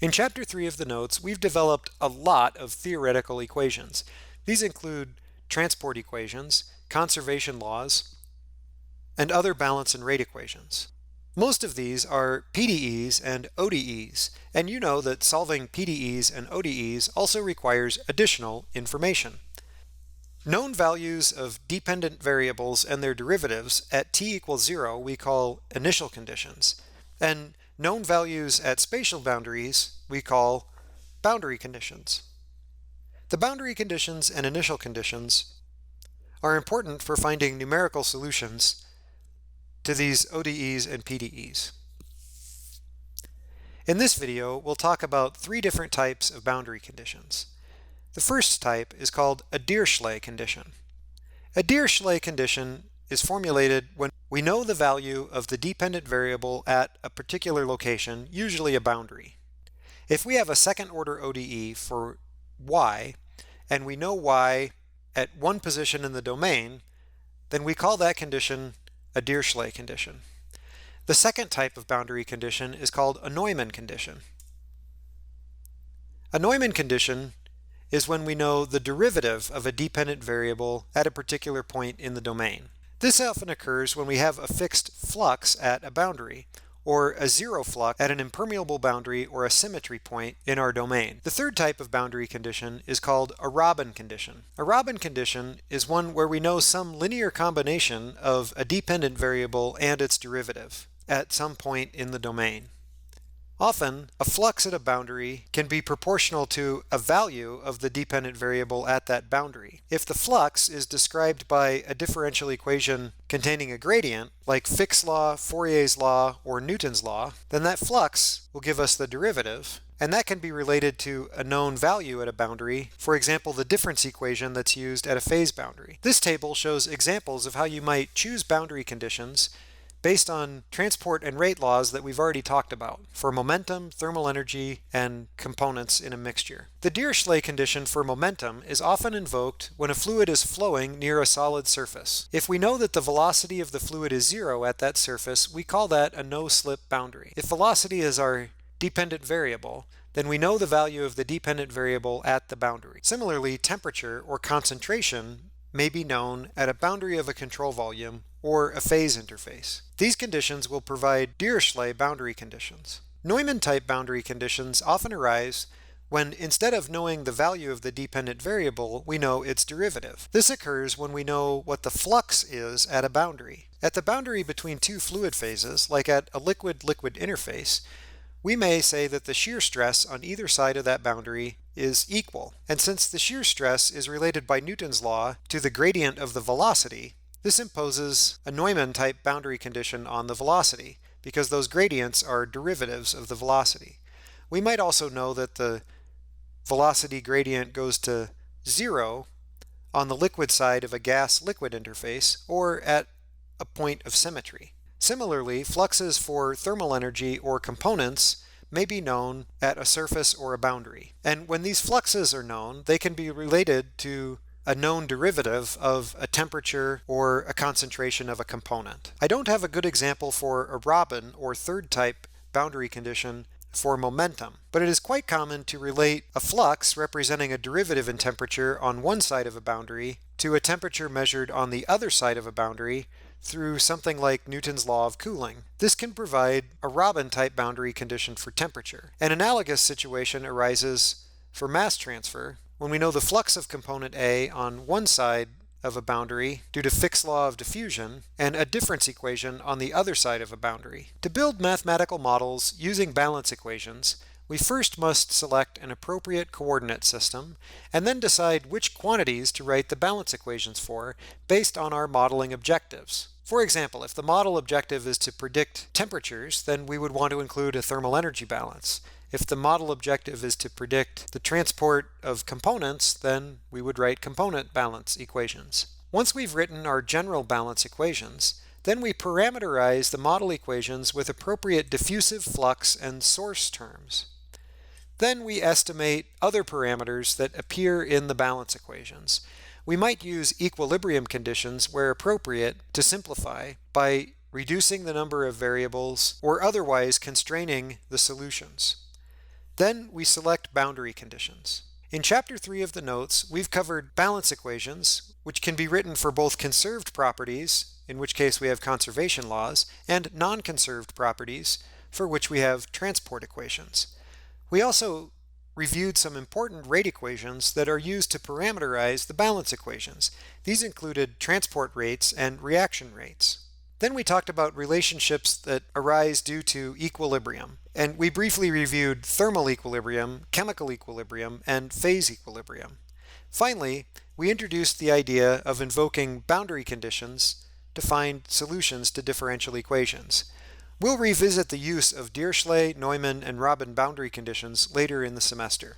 In Chapter 3 of the notes, we've developed a lot of theoretical equations. These include transport equations, conservation laws, and other balance and rate equations. Most of these are PDEs and ODEs, and you know that solving PDEs and ODEs also requires additional information. Known values of dependent variables and their derivatives at t equals 0 we call initial conditions, and known values at spatial boundaries we call boundary conditions. The boundary conditions and initial conditions are important for finding numerical solutions to these ODEs and PDEs. In this video, we'll talk about three different types of boundary conditions. The first type is called a Dirichlet condition. A Dirichlet condition is formulated when we know the value of the dependent variable at a particular location, usually a boundary. If we have a second-order ODE for y, and we know y at one position in the domain, then we call that condition a Dirichlet condition. The second type of boundary condition is called a Neumann condition. A Neumann condition is when we know the derivative of a dependent variable at a particular point in the domain. This often occurs when we have a fixed flux at a boundary, or a zero flux at an impermeable boundary or a symmetry point in our domain. The third type of boundary condition is called a Robin condition. A Robin condition is one where we know some linear combination of a dependent variable and its derivative at some point in the domain. Often, a flux at a boundary can be proportional to a value of the dependent variable at that boundary. If the flux is described by a differential equation containing a gradient, like Fick's law, Fourier's law, or Newton's law, then that flux will give us the derivative, and that can be related to a known value at a boundary, for example, the difference equation that's used at a phase boundary. This table shows examples of how you might choose boundary conditions based on transport and rate laws that we've already talked about for momentum, thermal energy, and components in a mixture. The Dirichlet condition for momentum is often invoked when a fluid is flowing near a solid surface. If we know that the velocity of the fluid is 0 at that surface, we call that a no-slip boundary. If velocity is our dependent variable, then we know the value of the dependent variable at the boundary. Similarly, temperature or concentration may be known at a boundary of a control volume or a phase interface. These conditions will provide Dirichlet boundary conditions. Neumann-type boundary conditions often arise when, instead of knowing the value of the dependent variable, we know its derivative. This occurs when we know what the flux is at a boundary. At the boundary between two fluid phases, like at a liquid-liquid interface, we may say that the shear stress on either side of that boundary is equal. And since the shear stress is related by Newton's law to the gradient of the velocity, this imposes a Neumann-type boundary condition on the velocity, because those gradients are derivatives of the velocity. We might also know that the velocity gradient goes to 0 on the liquid side of a gas-liquid interface, or at a point of symmetry. Similarly, fluxes for thermal energy or components may be known at a surface or a boundary. And when these fluxes are known, they can be related to a known derivative of a temperature or a concentration of a component. I don't have a good example for a Robin or third type boundary condition for momentum, but it is quite common to relate a flux representing a derivative in temperature on one side of a boundary to a temperature measured on the other side of a boundary through something like Newton's law of cooling. This can provide a Robin-type boundary condition for temperature. An analogous situation arises for mass transfer when we know the flux of component A on one side of a boundary due to Fick's law of diffusion and a difference equation on the other side of a boundary. To build mathematical models using balance equations, we first must select an appropriate coordinate system and then decide which quantities to write the balance equations for based on our modeling objectives. For example, if the model objective is to predict temperatures, then we would want to include a thermal energy balance. If the model objective is to predict the transport of components, then we would write component balance equations. Once we've written our general balance equations, then we parameterize the model equations with appropriate diffusive flux and source terms. Then we estimate other parameters that appear in the balance equations. We might use equilibrium conditions where appropriate to simplify by reducing the number of variables or otherwise constraining the solutions. Then we select boundary conditions. In Chapter 3 of the notes, we've covered balance equations, which can be written for both conserved properties, in which case we have conservation laws, and non-conserved properties, for which we have transport equations. We also reviewed some important rate equations that are used to parameterize the balance equations. These included transport rates and reaction rates. Then we talked about relationships that arise due to equilibrium, and we briefly reviewed thermal equilibrium, chemical equilibrium, and phase equilibrium. Finally, we introduced the idea of invoking boundary conditions to find solutions to differential equations. We'll revisit the use of Dirichlet, Neumann, and Robin boundary conditions later in the semester.